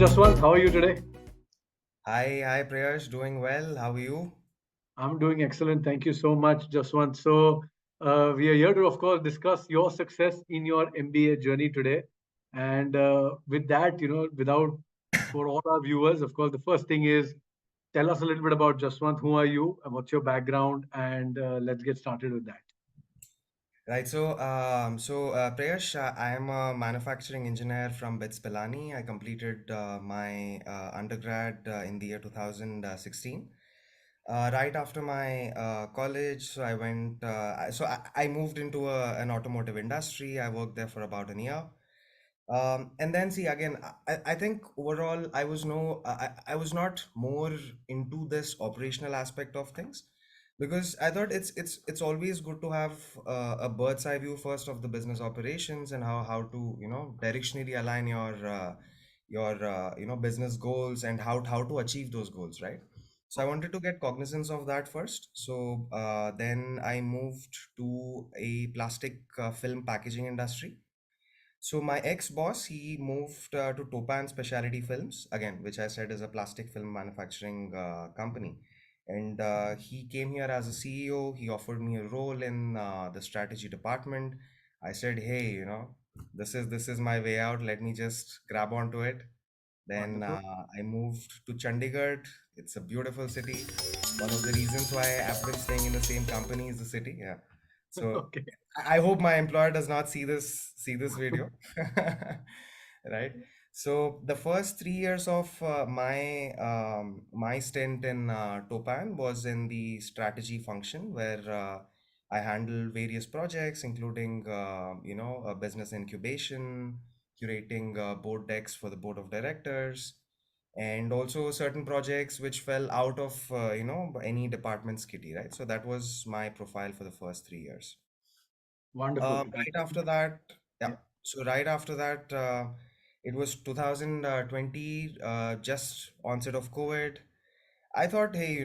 Jaswanth, how are you today? Hi, Prayash. Doing well. How are you? I'm doing excellent. Thank you so much, Jaswanth. So, we are here to, of course, discuss your success in your MBA journey today. And with that, without for all our viewers, of course, the first thing is tell us a little bit about Jaswanth. Who are you? And what's your background? And let's get started with that. Right. Prayash, I am a manufacturing engineer from BITS Pilani. I completed my undergrad in the year 2016. Right after my college, so I went. I moved into an automotive industry. I worked there for about a year. And then see again, I think overall I was not more into this operational aspect of things because I thought it's always good to have a bird's eye view first of the business operations and how to directionally align your business goals and how to achieve those goals, right? So I wanted to get cognizance of that first. So then I moved to a plastic film packaging industry. So my ex-boss, he moved to Topan Specialty Films, again, which I said is a plastic film manufacturing company. And he came here as a CEO. He offered me a role in the strategy department. I said, hey, this is my way out. Let me just grab onto it. Then Wonderful. I moved to Chandigarh. It's a beautiful city. One of the reasons why I've been staying in the same company is the city. Yeah. So Okay. I hope my employer does not see this video. Right. So the first 3 years of my stint in Topan was in the strategy function where I handle various projects, including business incubation, curating board decks for the board of directors, and also certain projects which fell out of any department's kitty, right? So that was my profile for the first 3 years. Wonderful. Right after that, yeah. Yeah. So right after that, it was 2020, just onset of COVID. I thought, hey,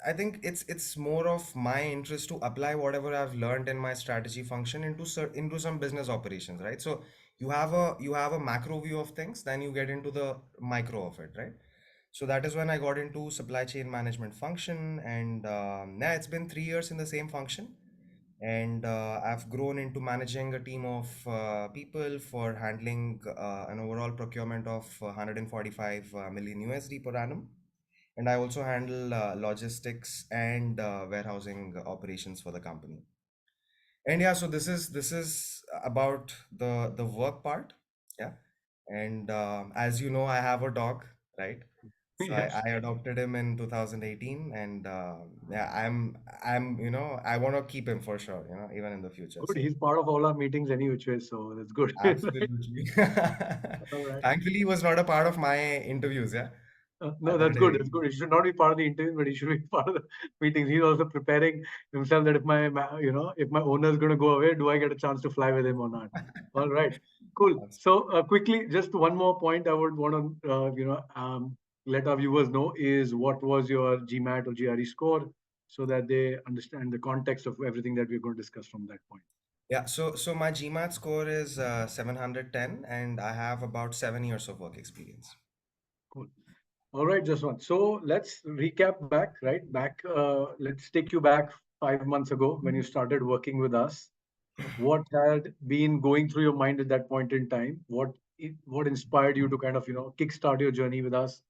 I think it's more of my interest to apply whatever I've learned in my strategy function into some business operations, right? So you have a macro view of things, then you get into the micro of it, right? So that is when I got into supply chain management function, and yeah, it's been 3 years in the same function, and I've grown into managing a team of people for handling an overall procurement of 145 million USD per annum, and I also handle logistics and warehousing operations for the company. And yeah, so this is about the work part. Yeah. And as you know, I have a dog, right? So I, Yes. I adopted him in 2018, and yeah, I want to keep him for sure, even in the future. Good. So He's part of all our meetings any which way, so that's good. absolutely. All right. Thankfully, he was not a part of my interviews. Yeah. No, Other that's good. day. That's good. He should not be part of the interview, but he should be part of the meetings. He's also preparing himself that if my owner is going to go away, do I get a chance to fly with him or not? All right, cool. So quickly, just one more point I would want to, let our viewers know is what was your GMAT or GRE score, so that they understand the context of everything that we're going to discuss from that point. Yeah, so my GMAT score is 710, and I have about 7 years of work experience. Cool. All right, Jaswant. So let's recap back, right? Let's take you back 5 months ago when you started working with us. What had been going through your mind at that point in time? What inspired you to kind of kickstart your journey with us?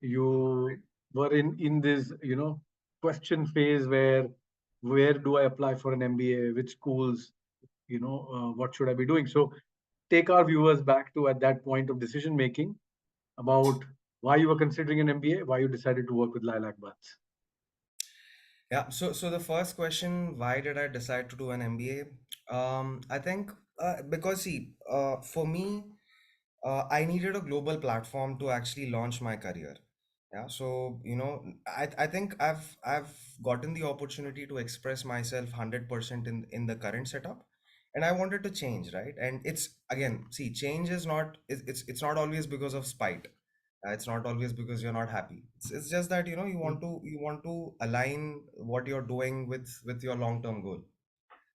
You were in this question phase where do I apply for an MBA? Which schools? What should I be doing? So take our viewers back to at that point of decision making about why you were considering an MBA, why you decided to work with LilacBuds. Yeah, so the first question, why did I decide to do an MBA? I think because see, for me, I needed a global platform to actually launch my career. Yeah, so I think I've gotten the opportunity to express myself 100% in the current setup, and I wanted to change, right? And it's again, see, change is not it's not always because of spite. It's not always because you're not happy. It's just that you want to align what you're doing with your long-term goal.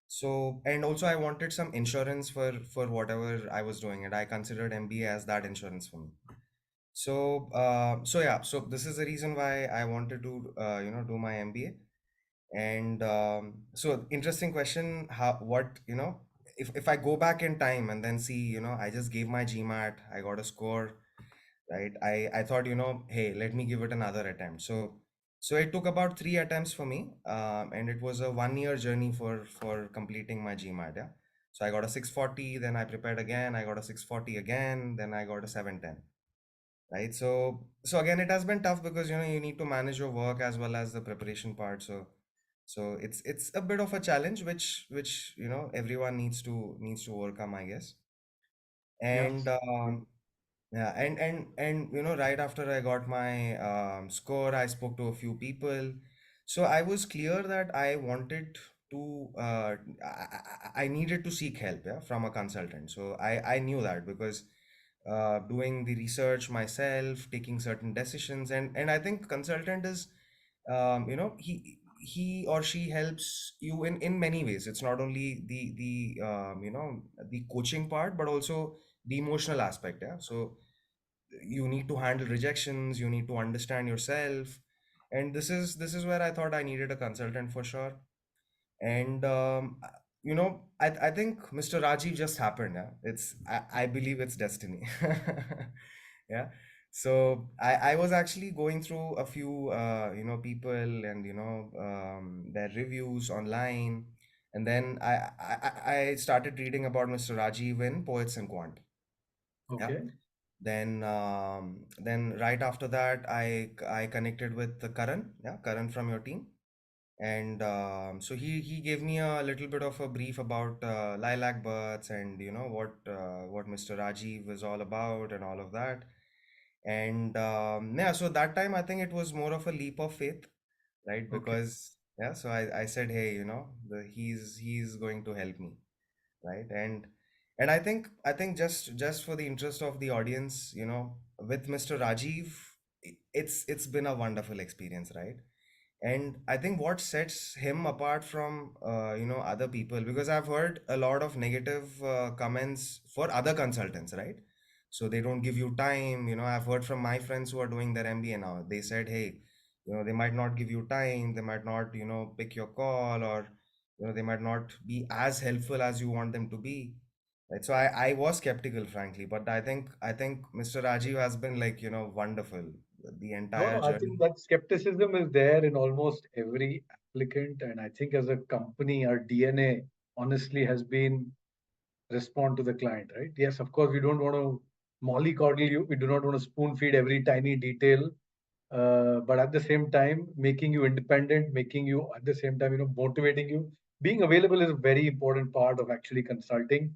So, and also I wanted some insurance for whatever I was doing, and I considered MBA as that insurance for me. So this is the reason why I wanted to do my MBA. And so interesting question, how what if I go back in time and then see, I just gave my GMAT, I got a score, right? I thought, hey, let me give it another attempt. So it took about 3 attempts for me, and it was a 1 year journey for completing my GMAT. Yeah. So I got a 640, then I prepared again, I got a 640 again, then I got a 710. Right. So again, it has been tough because you need to manage your work as well as the preparation part. So it's a bit of a challenge which everyone needs to overcome, I guess. And Yes. yeah, and right after I got my score, I spoke to a few people. So I was clear that I wanted to I needed to seek help, yeah, from a consultant. So I knew that because doing the research myself, taking certain decisions, and I think consultant is he or she helps you in many ways. It's not only the coaching part, but also the emotional aspect. Yeah. So you need to handle rejections, you need to understand yourself, and this is where I thought I needed a consultant for sure. And I think Mr. Rajiv just happened. Yeah, I believe it's destiny. Yeah. So I was actually going through a few people and their reviews online, and then I started reading about Mr. Rajiv in Poets and Quant. Yeah. Okay. Then right after that, I connected with the Karan, yeah, Karan from your team, and so he gave me a little bit of a brief about LilacBuds and what Mr. Rajiv is all about and all of that. And yeah, so that time I think it was more of a leap of faith, right? Okay. Because yeah, so I said, hey, he's going to help me, right? And I think just for the interest of the audience, with Mr. Rajiv, it's been a wonderful experience, right? And I think what sets him apart from other people, because I've heard a lot of negative comments for other consultants, right? So they don't give you time. I've heard from my friends who are doing their MBA now. They said, hey, they might not give you time, they might not pick your call, or they might not be as helpful as you want them to be, right? So I was skeptical, frankly, but I think Mr. Rajiv has been like wonderful the No, entire no, I think journey. that skepticism is there in almost every applicant. And I think as a company, our DNA honestly has been respond to the client, right? Yes, of course, we don't want to mollycoddle you. We do not want to spoon feed every tiny detail. But at the same time, making you independent, making you at the same time, motivating you. Being available is a very important part of actually consulting.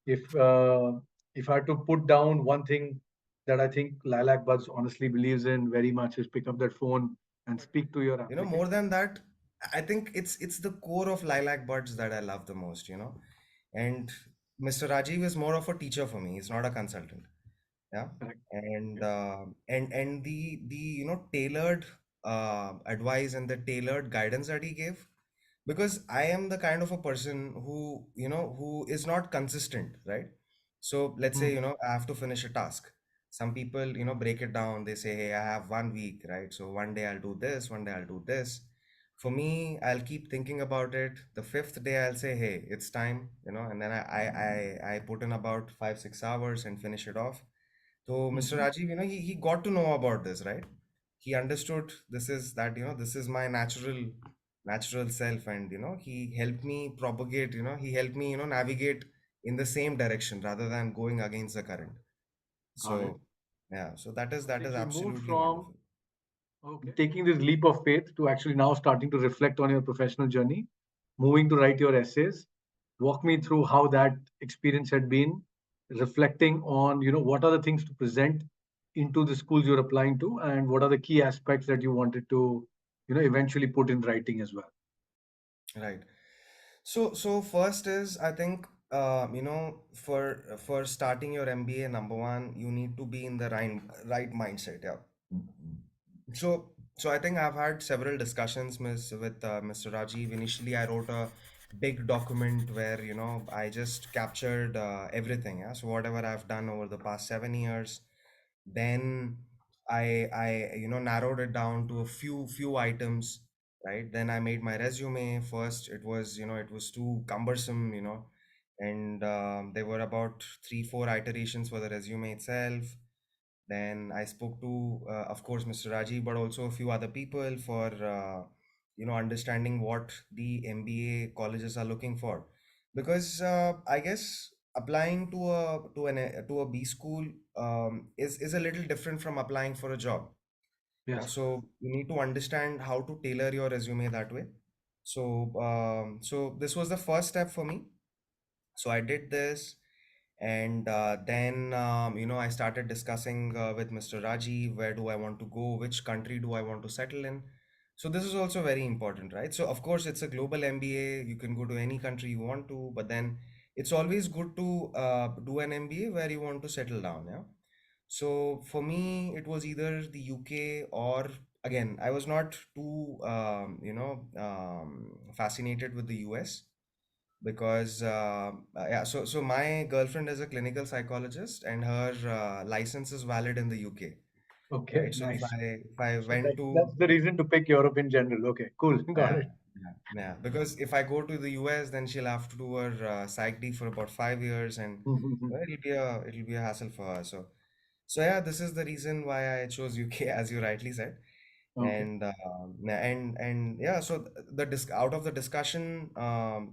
If uh, if I had to put down one thing that I think Lilac Buds honestly believes in very much is pick up that phone and speak to your More applicant. than that, I think it's the core of Lilac Buds that I love the most. And Mr. Rajiv is more of a teacher for me. He's not a consultant. Yeah. Correct. And Yeah. the tailored advice and the tailored guidance that he gave, because I am the kind of a person who is not consistent, right? So let's say, Hmm. I have to finish a task. Some people, break it down. They say, hey, I have 1 week, right? So one day I'll do this, one day I'll do this. For me, I'll keep thinking about it. The fifth day, I'll say, hey, it's time, and then I put in about 5 6 hours and finish it off. So Mr. Hmm. Rajiv, he got to know about this, right? He understood this is my natural self, and he helped me propagate, he helped me, navigate in the same direction rather than going against the current. Got it. So yeah, so that is I that is think you moved absolutely from wonderful. taking this leap of faith to actually now starting to reflect on your professional journey, moving to write your essays. Walk me through how that experience had been, reflecting on, what are the things to present into the schools you're applying to, and what are the key aspects that you wanted to, eventually put in writing as well. Right. So first is, I think, for starting your MBA, number one, you need to be in the right mindset. Yeah. So I think I've had several discussions, with Mr. Rajiv. Initially, I wrote a big document where I just captured everything. Yeah. So whatever I've done over the past 7 years, Then I narrowed it down to a few items, right? Then I made my resume. First it was, it was too cumbersome, and there were about 3 4 iterations for the resume itself. Then I spoke to, of course, Mr. Rajiv, but also a few other people for, understanding what the MBA colleges are looking for. Because I guess applying to a B school is a little different from applying for a job. Yeah, Yes. so you need to understand how to tailor your resume that way. So this was the first step for me. So I did this, and then I started discussing with Mr. Rajiv, where do I want to go, which country do I want to settle in. So this is also very important, right? So of course it's a global MBA. You can go to any country you want to, but then it's always good to do an MBA where you want to settle down. Yeah. So for me, it was either the UK, or again, I was not too fascinated with the US, because yeah, so my girlfriend is a clinical psychologist, and her license is valid in the UK, Okay, right? So if nice. I So went to, that's the reason to pick Europe in general. Okay, cool. Got yeah, it. yeah, because if I go to the US, then she'll have to do her psych D for about 5 years, and it'll be a hassle for her. So yeah, this is the reason why I chose UK, as you rightly said. Okay. And yeah, so the out of the discussion,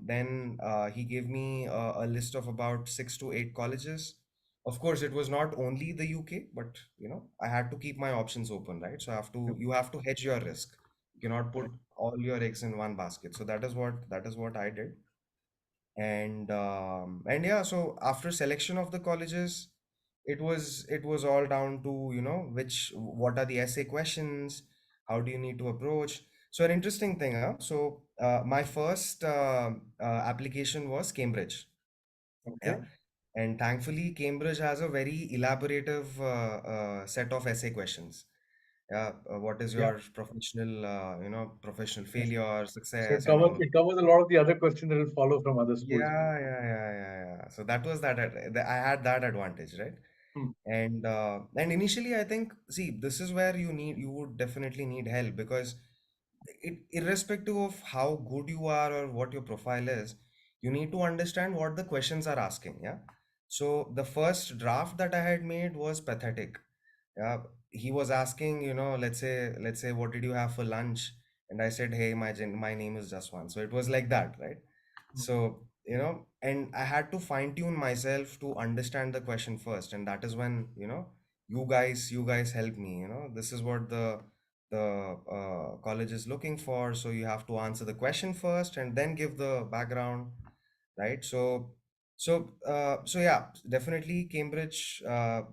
then he gave me a list of about 6 to 8 colleges. Of course it was not only the UK, but I had to keep my options open, right? So Yep. you have to hedge your risk. You cannot put Correct. all your eggs in one basket. So that is what I did. And yeah, so after selection of the colleges, it was all down to, what are the essay questions, how do you need to approach. So an interesting thing, so my first application was Cambridge. Okay. Yeah. And thankfully Cambridge has a very elaborative set of essay questions. Yeah. What is Yeah. your professional Yes. failure, So success, and all of. it covers a lot of the other questions that will follow from other schools. Yeah. So that was I had that advantage, right? Hmm. And initially, I think, see, this is where you would definitely need help, because irrespective of how good you are or what your profile is, you need to understand what the questions are asking. Yeah. So the first draft that I had made was pathetic. Yeah, he was asking, let's say, what did you have for lunch? And I said, hey, my name is Jaswanth. So it was like that, right? So, and I had to fine tune myself to understand the question first, and that is when, you guys help me. This is what the college is looking for. So you have to answer the question first and then give the background, right? So yeah, definitely Cambridge.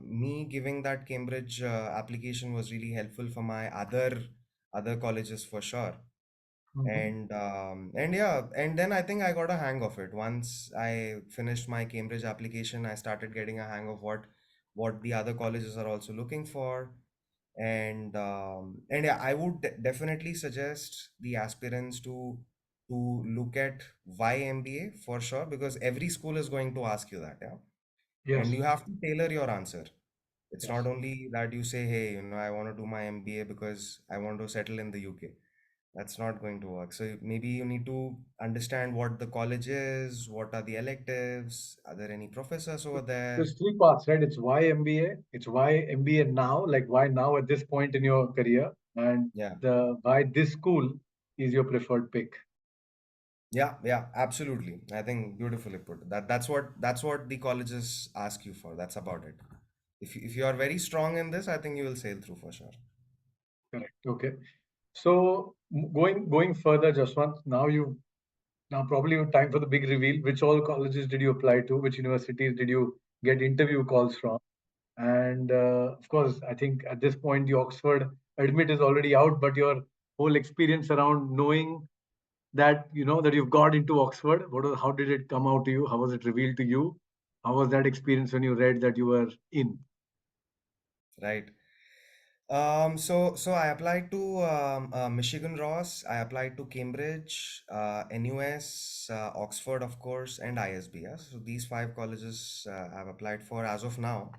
Me giving that Cambridge application was really helpful for my other colleges, for sure. Mhm. And yeah, and then I think I got a hang of it. Once I finished my Cambridge application, I started getting a hang of what the other colleges are also looking for. And yeah, I would definitely suggest the aspirants to look at why MBA, for sure, because every school is going to ask you that. Yeah. And Yes. you have to tailor your answer. It's not Yes. only that you say, hey, I want to do my MBA because I want to settle in the UK. That's not going to work. So maybe you need to understand what the college is, what are the electives, are there any professors over there? There's three parts, right? It's why MBA, it's why MBA now, like why now at this point in your career, and Yeah. the why this school is your preferred pick. Yeah, absolutely. I think beautifully put. That's what the colleges ask you for. That's about it. If you are very strong in this, I think you will sail through, for sure. Correct. Okay. So going further, Jaswant, now probably time for the big reveal. Which all colleges did you apply to? Which universities did you get interview calls from? And of course, I think at this point the Oxford admit is already out, but your whole experience around knowing that that you've got into Oxford, how did it come out to you? How was it revealed to you? How was that experience when you read that you were in? Right. So I applied to Michigan Ross. I applied to Cambridge, NUS, Oxford, of course, and ISB. Yeah? So these 5 colleges I've applied for as of now.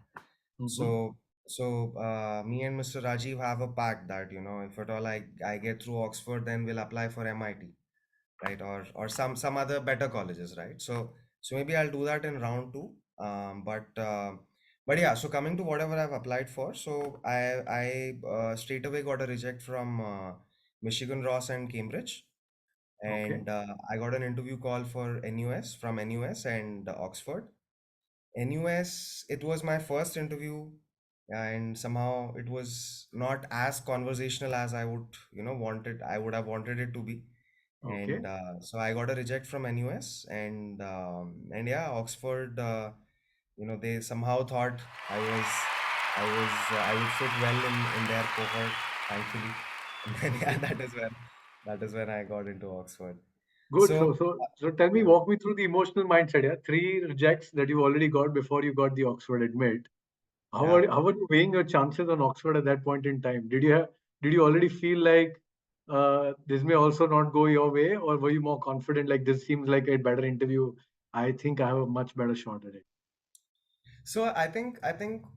Hmm. So Me and Mr. Rajiv have a pact that, if at all I get through Oxford, then we'll apply for MIT, right? Or some other better colleges, right? So maybe I'll do that in round two. But yeah, so coming to whatever I've applied for, so I straight away got a reject from Michigan, Ross, and Cambridge, Okay. and I got an interview call for NUS from NUS and Oxford. NUS, it was my first interview, and somehow it was not as conversational as I would have wanted it to be. Okay. And so I got a reject from NUS, and yeah, Oxford, they somehow thought I would fit well in their cohort, thankfully. And then yeah, Okay. that is when I got into Oxford. Good. So, So so, so tell me, yeah. walk me through the emotional mindset. Yeah, three rejects that you already got before you got the Oxford admit. Yeah. How are you weighing your chances on Oxford at that point in time? Did you already feel like this may also not go your way, or were you more confident like this seems like a better interview? I think I have a much better shot at it. So I think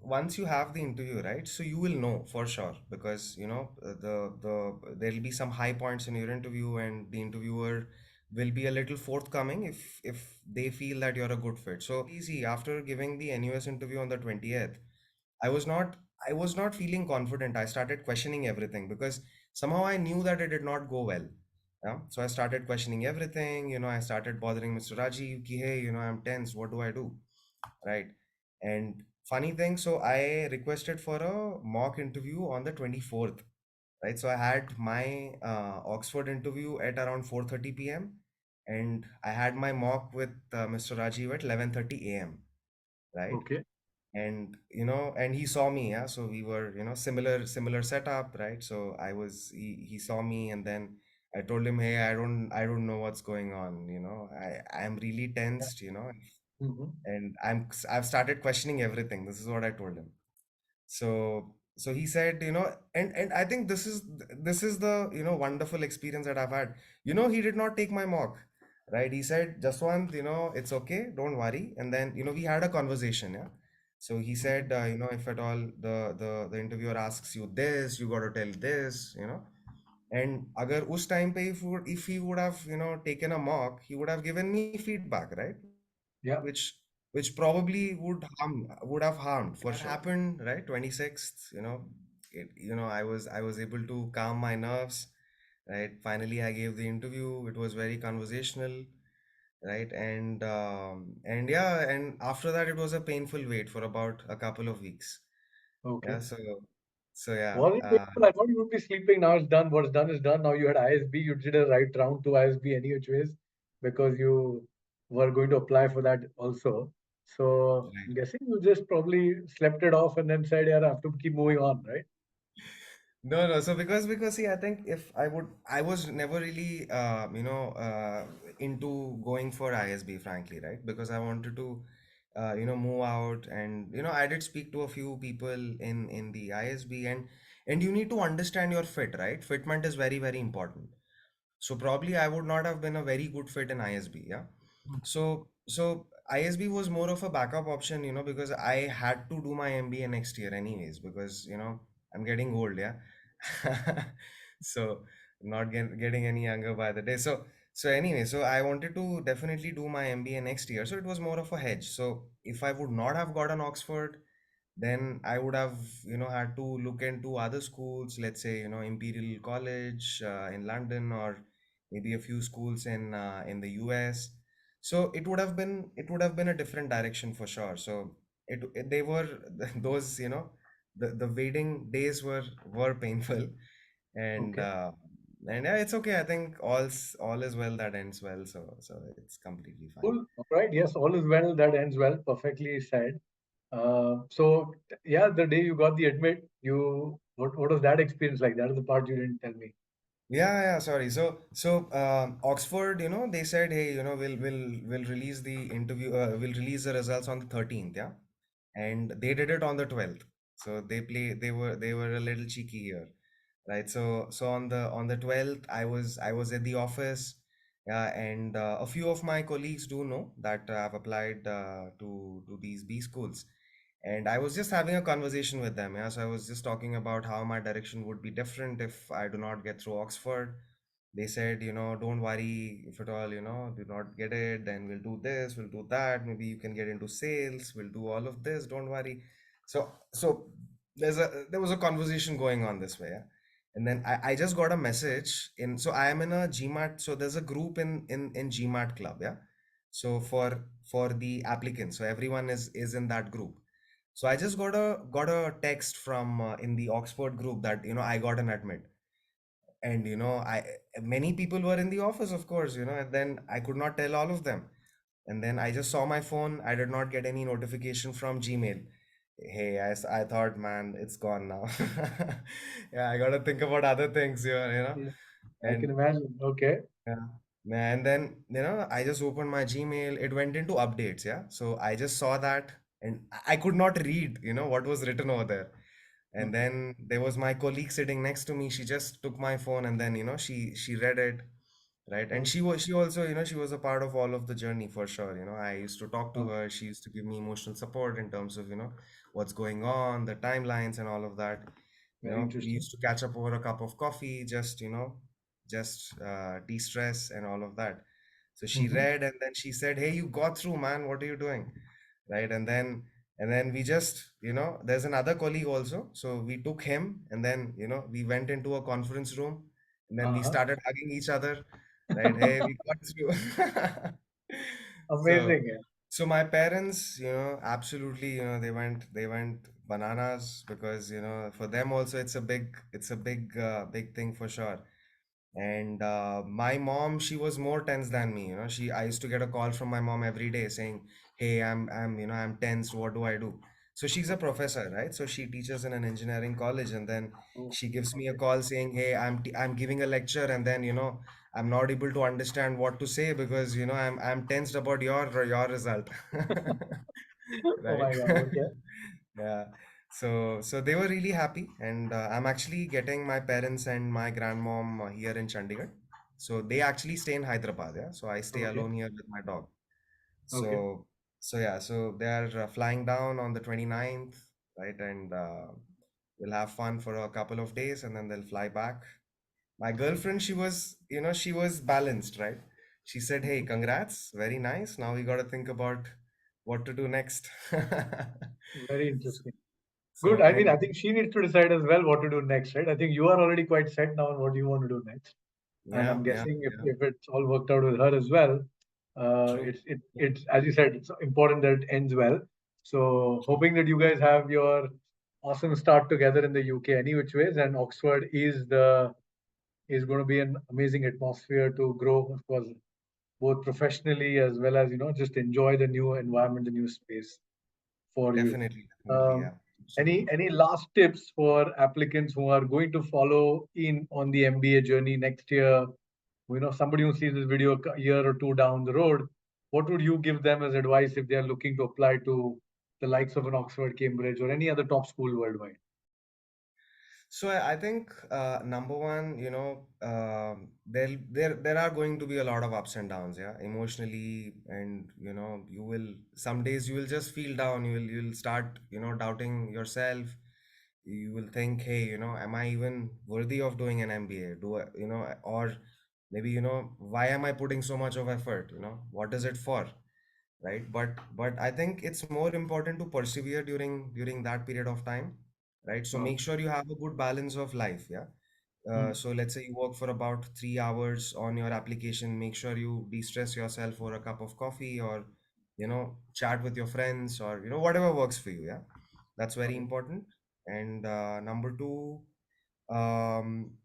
once you have the interview, right? So you will know for sure because there'll be some high points in your interview, and the interviewer will be a little forthcoming if they feel that you're a good fit. So easy after giving the NUS interview on the 20th, I was not I was not feeling confident. I started questioning everything because somehow I knew that it did not go well. Yeah. So I started questioning everything. I started bothering Mr. Rajiv, ki, hey, I'm tense. What do I do? Right. And funny thing, so I requested for a mock interview on the 24th, right? So I had my Oxford interview at around 4:30 p.m. and I had my mock with Mr. Rajiv at 11:30 a.m., right? Okay. And he saw me, yeah. So we were, similar setup, right? So he saw me, and then I told him, hey, I don't know what's going on, I'm really Yeah. tensed, Hmm. and I've started questioning everything. This is what I told him. So he said, and I think this is the wonderful experience that I've had. He did not take my mock, right? He said, Jaswanth, it's okay, don't worry. And then we had a conversation, yeah. So he said, if at all the interviewer asks you this, you got to tell this, and agar us time pe if he would have taken a mock, he would have given me feedback, right? which Yeah. which probably would have harmed for sure. Happened, right? 26th, I was able to calm my nerves, right? Finally I gave the interview. It was very conversational, right? And yeah, and after that it was a painful wait for about a couple of weeks. Okay. Yeah, so yeah. Was it painful? I thought you would be sleeping. Now it's done. What's done is done. Now you had ISB. You did a right round to ISB any which ways because you were going to apply for that also. So I'm Right. guessing you just probably slept it off and then said, "Yeah, I have to keep moving on," right? No, no. So because see, I think if I was never really into going for ISB, frankly, right? Because I wanted to move out, and I did speak to a few people in the ISB, and you need to understand your fit, right? Fitment is very, very important. So probably I would not have been a very good fit in ISB, yeah. So ISB was more of a backup option, because I had to do my MBA next year anyways, because I'm getting old, yeah. So not getting any younger by the day. So anyway, so I wanted to definitely do my MBA next year. So it was more of a hedge. So if I would not have gotten Oxford, then I would have had to look into other schools, let's say Imperial College in London, or maybe a few schools in the US. So it would have been a different direction for sure. So they were those, the waiting days were painful, and Okay. uh, and yeah, it's okay. I think all is well that ends well. So it's completely fine. Cool. All right. Yes, all is well that ends well. Perfectly said. So yeah, the day you got the admit, what was that experience like? That is the part you didn't tell me. Yeah, yeah, sorry. So Oxford, they said, hey, we'll release the interview, we'll release the results on the 13th, yeah, and they did it on the 12th. So they were a little cheeky here, right? So on the 12th, I was at the office, yeah, and a few of my colleagues do know that I've applied to these B schools, And I was just having a conversation with them. Yeah, so I was just talking about how my direction would be different if I do not get through Oxford. They said, don't worry, if at all, do not get it, then we'll do this, we'll do that. Maybe you can get into sales, we'll do all of this, don't worry. So there was a conversation going on this way. Yeah? And then I just got a message so I am in a GMAT. So there's a group in GMAT club. Yeah. So for the applicants, so everyone is in that group. So I just got a text from in the Oxford group that I got an admit, and I many people were in the office, of course, and then I could not tell all of them, and then I just saw my phone. I did not get any notification from Gmail. Hey, I thought, man, it's gone now. Yeah, I gotta think about other things here, Yeah, I can and imagine. Okay. yeah. And then, I just opened my Gmail. It went into updates. Yeah. So I just saw that and I could not read, what was written over there. And Okay. then there was my colleague sitting next to me. She just took my phone and then, she read it. Right. And Okay. she also, she was a part of all of the journey for sure. I used to talk to Okay. her. She used to give me emotional support in terms of, what's going on, the timelines and all of that. Very We interesting. used to catch up over a cup of coffee, just de-stress and all of that. So she Mm-hmm. read and then she said, "Hey, you got through, man. What are you doing?" Right? And then we just, there's another colleague also. So we took him and then, we went into a conference room and then we Uh-huh. started hugging each other. Right? Hey, we got through. So Amazing. Yeah. so my parents, absolutely, they went bananas because, for them also it's a big thing for sure. And my mom, she was more tense than me. I used to get a call from my mom every day saying, "Hey, I'm tense. What do I do?" So she's a professor, right? So she teaches in an engineering college, and then Oh, she gives me a okay. call saying, "Hey, I'm giving a lecture, and then I'm not able to understand what to say because I'm tensed about your result." Oh Right? my God. Okay. Yeah. So they were really happy, and I'm actually getting my parents and my grandmom here in Chandigarh. So they actually stay in Hyderabad, yeah. So I stay Okay. alone here with my dog. Okay. So yeah, so they are flying down on the 29th, right? And we'll have fun for a couple of days, and then they'll fly back. My girlfriend, she was balanced, right? She said, "Hey, Mhm. congrats, very nice. Now we got to think about what to do next." Very interesting. Good. So, I mean, and I think she needs to decide as well what to do next, right? I think you are already quite set now on what you want to do next. And yeah, I'm yeah, guessing yeah, if it's all worked out with her as well, true. it's as you said, it's important that it ends well. So hoping that you guys have your awesome start together in the UK any which ways, and Oxford is going to be an amazing atmosphere to grow, of course, both professionally as well as just enjoy the new environment, the new space for you. Definitely, definitely, Um, yeah, any absolutely. any last tips for applicants who are going to follow in on the MBA journey next year? Somebody who sees this video a year or two down the road, what would you give them as advice if they are looking to apply to the likes of an Oxford, Cambridge, or any other top school worldwide? So I think number one, there are going to be a lot of ups and downs, yeah, emotionally, and you will some days you will just feel down. You'll start doubting yourself. You will think, hey, am I even worthy of doing an MBA? Do I, or maybe why am I putting so much of effort? What is it for? Right? But I think it's more important to persevere during that period of time, right? So Wow. make sure you have a good balance of life, yeah. Hmm. So let's say you work for about 3 hours on your application. Make sure you de-stress yourself for a cup of coffee, or chat with your friends, or whatever works for you, yeah. That's very Okay. important. And number two, um,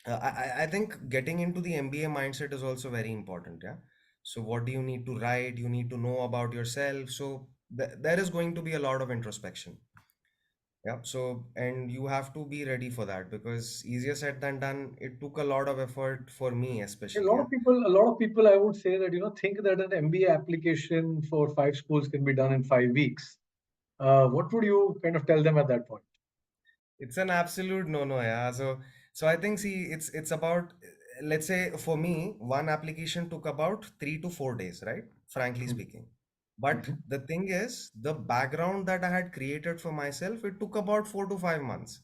I think getting into the MBA mindset is also very important. Yeah. So what do you need to write? You need to know about yourself. So there is going to be a lot of introspection. Yeah. So, and you have to be ready for that because easier said than done. It took a lot of effort for me, especially. Yeah. A lot of people, I would say that think that an MBA application for 5 schools can be done in 5 weeks. What would you kind of tell them at that point? It's an absolute no-no, yeah. So I think, see, it's about, let's say for me, one application took about 3 to 4 days, right? Frankly Hmm. speaking. But Mhm. the thing is, the background that I had created for myself, it took about 4 to 5 months.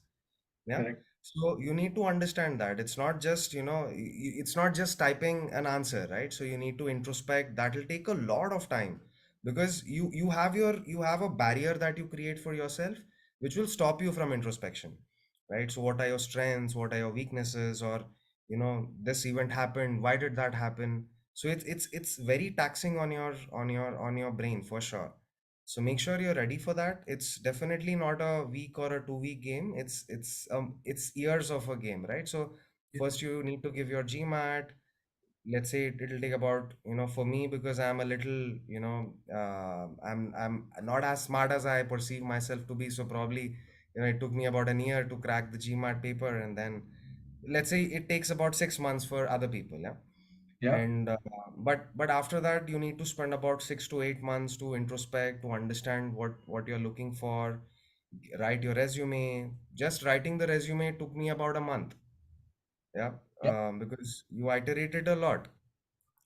Yeah. Correct. So you need to understand that it's not just, it's not just typing an answer, right? So you need to introspect. That will take a lot of time because you have a barrier that you create for yourself, which will stop you from introspection, right? So what are your strengths? What are your weaknesses? Or, this event happened. Why did that happen? So it's very taxing on your brain for sure. So make sure you're ready for that. It's definitely not a week or a 2 week game. It's years of a game, right? So Yeah. first you need to give your GMAT. Let's say it'll take about, for me, because I'm a little, I'm not as smart as I perceive myself to be. So probably, it took me about an year to crack the GMAT paper, and then let's say it takes about 6 months for other people. Yeah. Yeah. And but after that you need to spend about 6 to 8 months to introspect, to understand what you're looking for, write your resume. Just writing the resume took me about a month. Yeah. Yeah. Because you iterated a lot.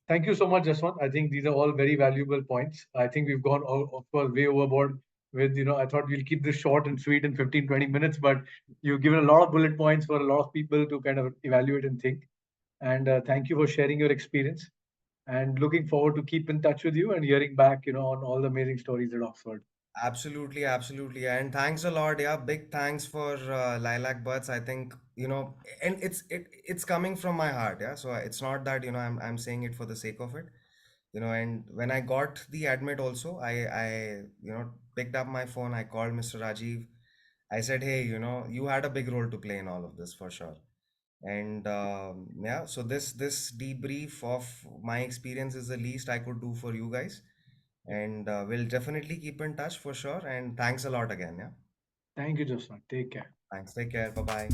Thank you so much, Jaswant. I think these are all very valuable points. I think we've gone, of course, way overboard with, I thought we'll keep this short and sweet in 15, 20 minutes, but you've given a lot of bullet points for a lot of people to kind of evaluate and think. And thank you for sharing your experience. And looking forward to keep in touch with you and hearing back, on all the amazing stories at Oxford. Absolutely, absolutely. And thanks a lot. Yeah, big thanks for Lilac Buds. I think, and it's coming from my heart. Yeah. So it's not that, I'm saying it for the sake of it. And when I got the admit also, I picked up my phone, I called Mr. Rajiv. I said, hey, you had a big role to play in all of this for sure. And yeah, so this debrief of my experience is the least I could do for you guys. Yeah. And we'll definitely keep in touch for sure. And thanks a lot again. Yeah. Thank you, Jaswant. Take care. Thanks. Take care. Bye bye.